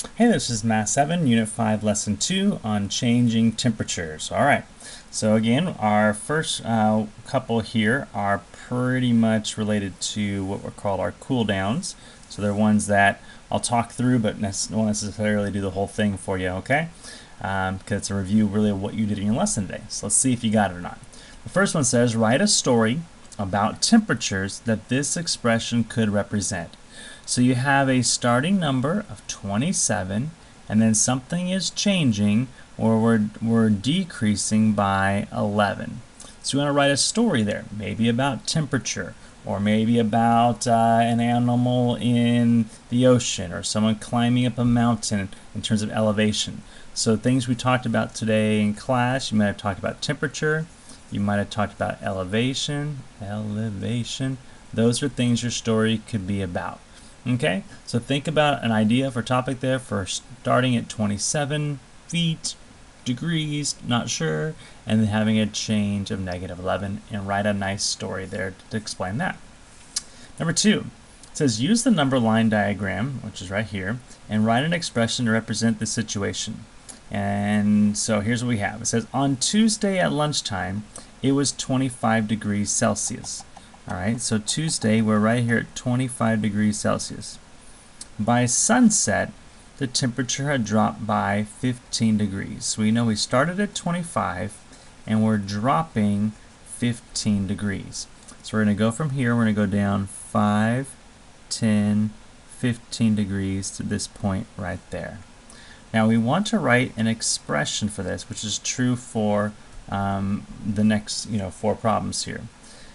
Hey, this is Math 7, Unit 5, Lesson 2 on changing temperatures. All right, so again, our first couple here are pretty much related to what we're called our cool downs. So they're ones that I'll talk through, but won't necessarily do the whole thing for you, okay? Because it's a review really of what you did in your lesson today. So let's see if you got it or not. The first one says, write a story about temperatures that this expression could represent. So you have a starting number of 27, and then something is changing, or we're decreasing by 11. So you want to write a story there, maybe about temperature, or maybe about an animal in the ocean, or someone climbing up a mountain in terms of elevation. So things we talked about today in class, you might have talked about temperature, you might have talked about elevation. Those are things your story could be about. Okay, so think about an idea for topic there for starting at 27 feet, degrees, not sure, and then having a change of -11, and write a nice story there to explain that. Number 2, it says use the number line diagram, which is right here, and write an expression to represent the situation. And so here's what we have. It says on Tuesday at lunchtime, it was 25 degrees Celsius. All right, so Tuesday, we're right here at 25 degrees Celsius. By sunset, the temperature had dropped by 15 degrees. So we know we started at 25 and we're dropping 15 degrees. So we're going to go from here, we're going to go down 5, 10, 15 degrees to this point right there. Now we want to write an expression for this, which is true for the next 4 problems here.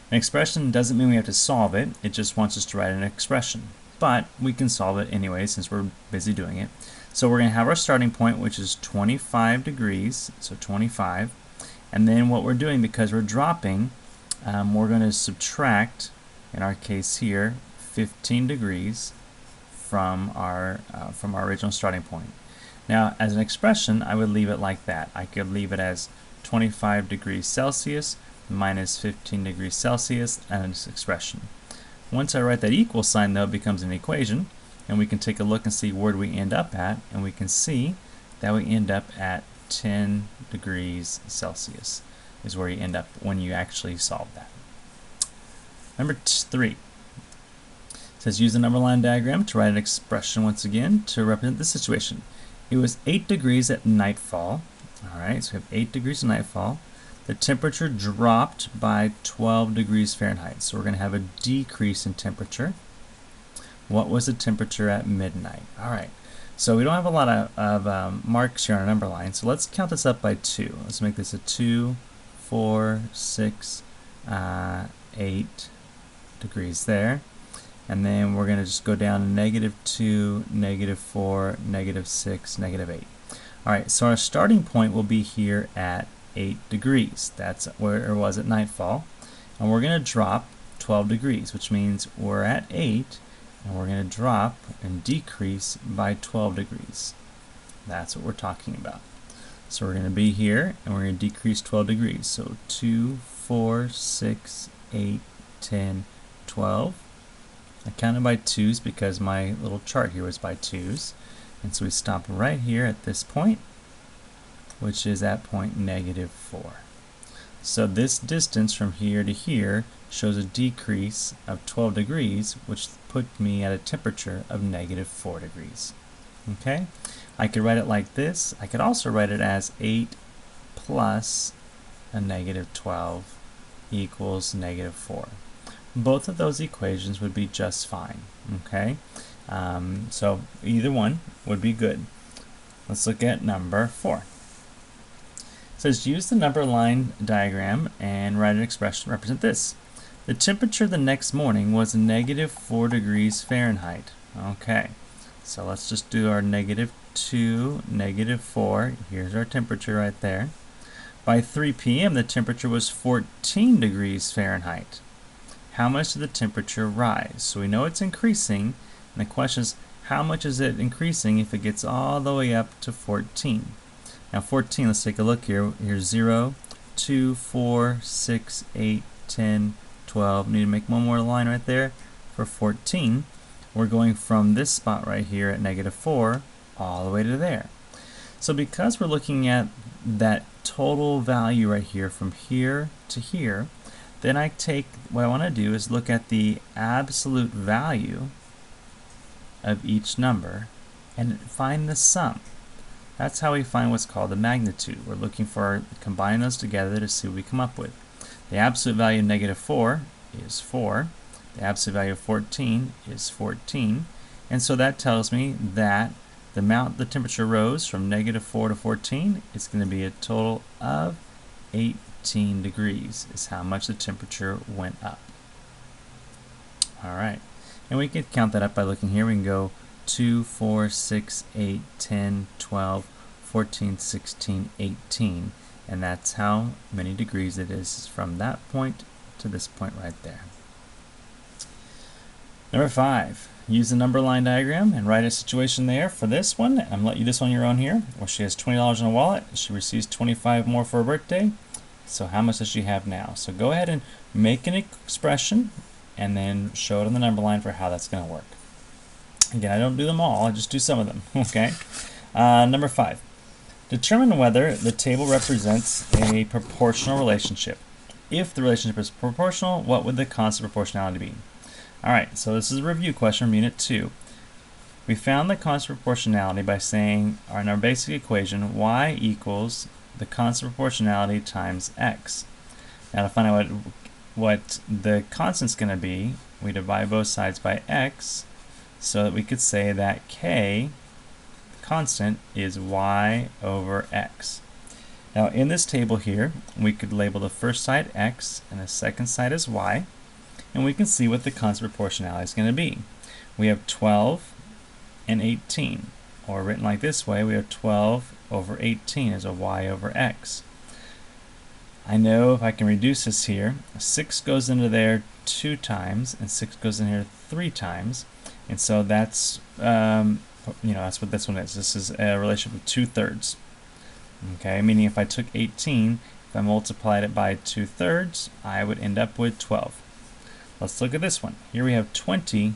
An expression doesn't mean we have to solve it, it just wants us to write an expression. But we can solve it anyway since we're busy doing it. So we're going to have our starting point, which is 25 degrees, so 25. And then what we're doing, because we're dropping, we're going to subtract, in our case here, 15 degrees from our original starting point. Now, as an expression, I would leave it like that. I could leave it as 25 degrees Celsius minus 15 degrees Celsius and its expression. Once I write that equal sign, though, it becomes an equation, and we can take a look and see where we end up at, and we can see that we end up at 10 degrees Celsius is where you end up when you actually solve that. Number 3. It says use the number line diagram to write an expression once again to represent the situation. It was 8 degrees at nightfall. Alright, so we have 8 degrees at nightfall. The temperature dropped by 12 degrees Fahrenheit. So we're going to have a decrease in temperature. What was the temperature at midnight? Alright, so we don't have a lot of marks here on our number line. So let's count this up by 2. Let's make this a 2, 4, 6, 8 degrees there. And then we're going to just go down to -2, -4, -6, -8. Alright, so our starting point will be here at 8 degrees. That's where it was at nightfall. And we're going to drop 12 degrees, which means we're at 8, and we're going to drop and decrease by 12 degrees. That's what we're talking about. So we're going to be here, and we're going to decrease 12 degrees. So 2, 4, 6, 8, 10, 12. I counted by 2's because my little chart here was by 2's. And so we stop right here at this point, which is at point -4. So this distance from here to here shows a decrease of 12 degrees, which put me at a temperature of -4 degrees. Okay? I could write it like this. I could also write it as 8 plus a -12 equals -4. Both of those equations would be just fine. Okay? So either one would be good. Let's look at number 4. It says use the number line diagram and write an expression to represent this. The temperature the next morning was -4 degrees Fahrenheit. Okay, so let's just do our -2, -4. Here's our temperature right there. By 3 p.m. the temperature was 14 degrees Fahrenheit. How much did the temperature rise? So we know it's increasing, and the question is how much is it increasing if it gets all the way up to 14? Now 14, let's take a look here. Here's 0, 2, 4, 6, 8, 10, 12. Need to make one more line right there for 14. We're going from this spot right here at -4 all the way to there. So because we're looking at that total value right here from here to here, then what I want to do is look at the absolute value of each number and find the sum. That's how we find what's called the magnitude. We're looking for combining those together to see what we come up with. The absolute value of -4 is 4. The absolute value of 14 is 14. And so that tells me that the amount the temperature rose from -4 to 14 is going to be a total of 18 degrees is how much the temperature went up. Alright, and we can count that up by looking here. We can go 2, 4, 6, 8, 10, 12, 14, 16, 18. And that's how many degrees it is from that point to this point right there. Number 5. Use the number line diagram and write a situation there for this one. I'm going to let you this on your own here. Well, she has $20 in a wallet. She receives 25 more for her birthday. So how much does she have now? So go ahead and make an expression and then show it on the number line for how that's going to work. Again, I don't do them all. I just do some of them. Okay. Number 5. Determine whether the table represents a proportional relationship. If the relationship is proportional, what would the constant proportionality be? Alright, so this is a review question from Unit 2. We found the constant proportionality by saying, in our basic equation, y equals the constant proportionality times x. Now to find out what the constant's going to be, we divide both sides by x so that we could say that k, the constant, is y over x. Now in this table here, we could label the first side x and the second side as y. And we can see what the constant proportionality is going to be. We have 12 and 18, or written like this way, we have 12 over 18 as a y over x. I know if I can reduce this here, 6 goes into there 2 times, and 6 goes in here 3 times, and so that's that's what this one is. This is a relationship of 2/3. Okay, meaning if I took 18, if I multiplied it by 2/3, I would end up with 12. Let's look at this one. Here we have 20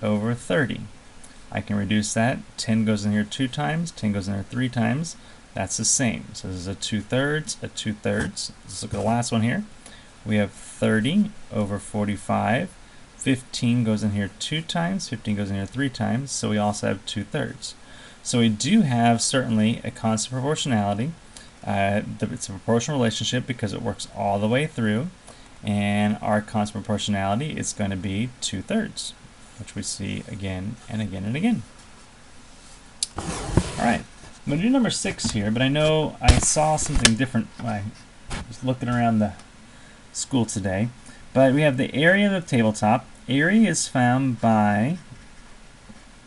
over 30. I can reduce that. 10 goes in here 2 times, 10 goes in here 3 times. That's the same. So this is a 2/3, a 2/3. Let's look at the last one here. We have 30 over 45. 15 goes in here 2 times, 15 goes in here 3 times, so we also have 2/3. So we do have certainly a constant proportionality. It's a proportional relationship because it works all the way through. And our constant proportionality is going to be 2/3, which we see again and again and again. Alright, I'm going to do number 6 here, but I know I saw something different when I was looking around the school today. But we have the area of the tabletop. Area is found by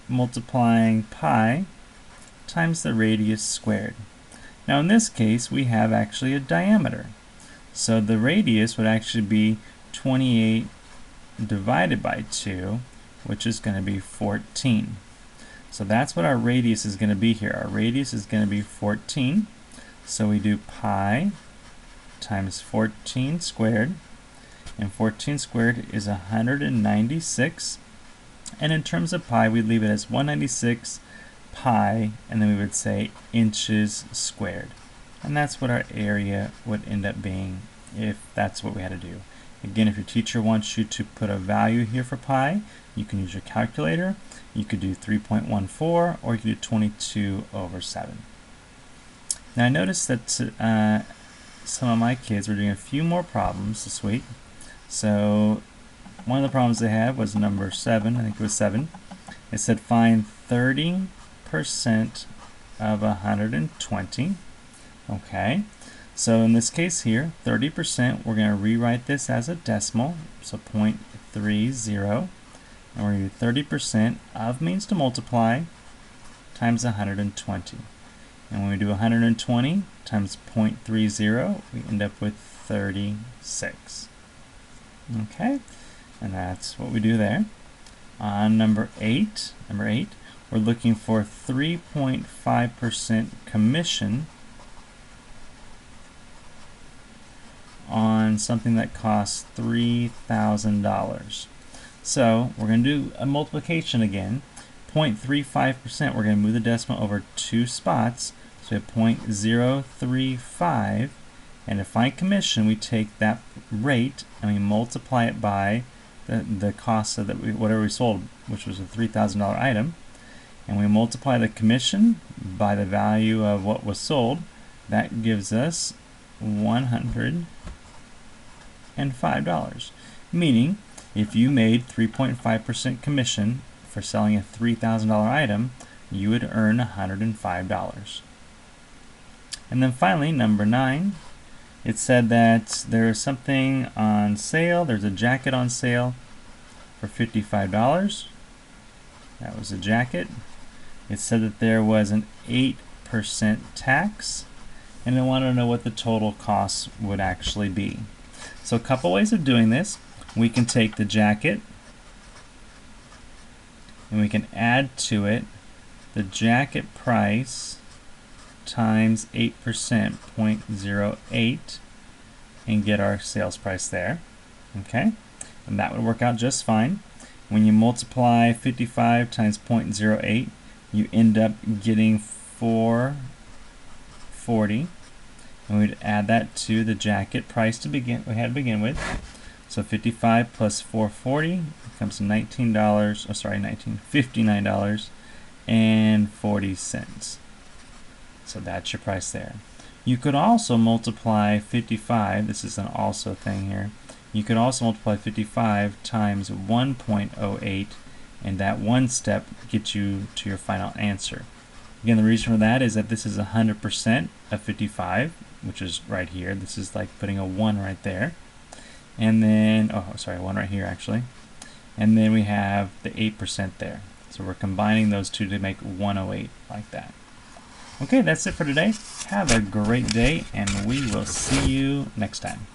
multiplying pi times the radius squared. Now in this case, we have actually a diameter. So the radius would actually be 28 divided by 2, which is going to be 14. So that's what our radius is going to be here. Our radius is going to be 14. So we do pi times 14 squared. And 14 squared is 196. And in terms of pi, we leave it as 196 pi, and then we would say inches squared. And that's what our area would end up being if that's what we had to do. Again, if your teacher wants you to put a value here for pi, you can use your calculator. You could do 3.14, or you could do 22 over 7. Now I noticed that some of my kids were doing a few more problems this week. So one of the problems they had was number 7, I think it was 7. It said find 30% of 120. Okay, so in this case here, 30%, we're going to rewrite this as a decimal, so 0.30, and we're going to do 30% of means to multiply times 120. And when we do 120 times 0.30, we end up with 36. Okay, and that's what we do there. On number 8, we're looking for 3.5% commission on something that costs $3,000. So we're going to do a multiplication again. 0.35%, we're going to move the decimal over 2 spots. So we have 0.035. And to find commission, we take that rate and we multiply it by the cost of whatever we sold, which was a $3,000 item. And we multiply the commission by the value of what was sold. That gives us $105. Meaning, if you made 3.5% commission for selling a $3,000 item, you would earn $105. And then finally, number 9, it said that there is something on sale. There's a jacket on sale for $55. That was a jacket. It said that there was an 8% tax, and I want to know what the total cost would actually be. So a couple ways of doing this. We can take the jacket and we can add to it the jacket price times 8%, 0.08, and get our sales price there. Okay, and that would work out just fine. When you multiply 55 times 0.08, you end up getting 440, and we'd add that to the jacket price we had to begin with. So 55 plus 440 becomes $59.40. So that's your price there. You could also multiply 55, this is an also thing here, you could also multiply 55 times 1.08, and that one step gets you to your final answer. Again, the reason for that is that this is 100% of 55, which is right here. This is like putting a 1 right there. And then, oh sorry, 1 right here actually. And then we have the 8% there. So we're combining those two to make 108 like that. Okay, that's it for today. Have a great day, and we will see you next time.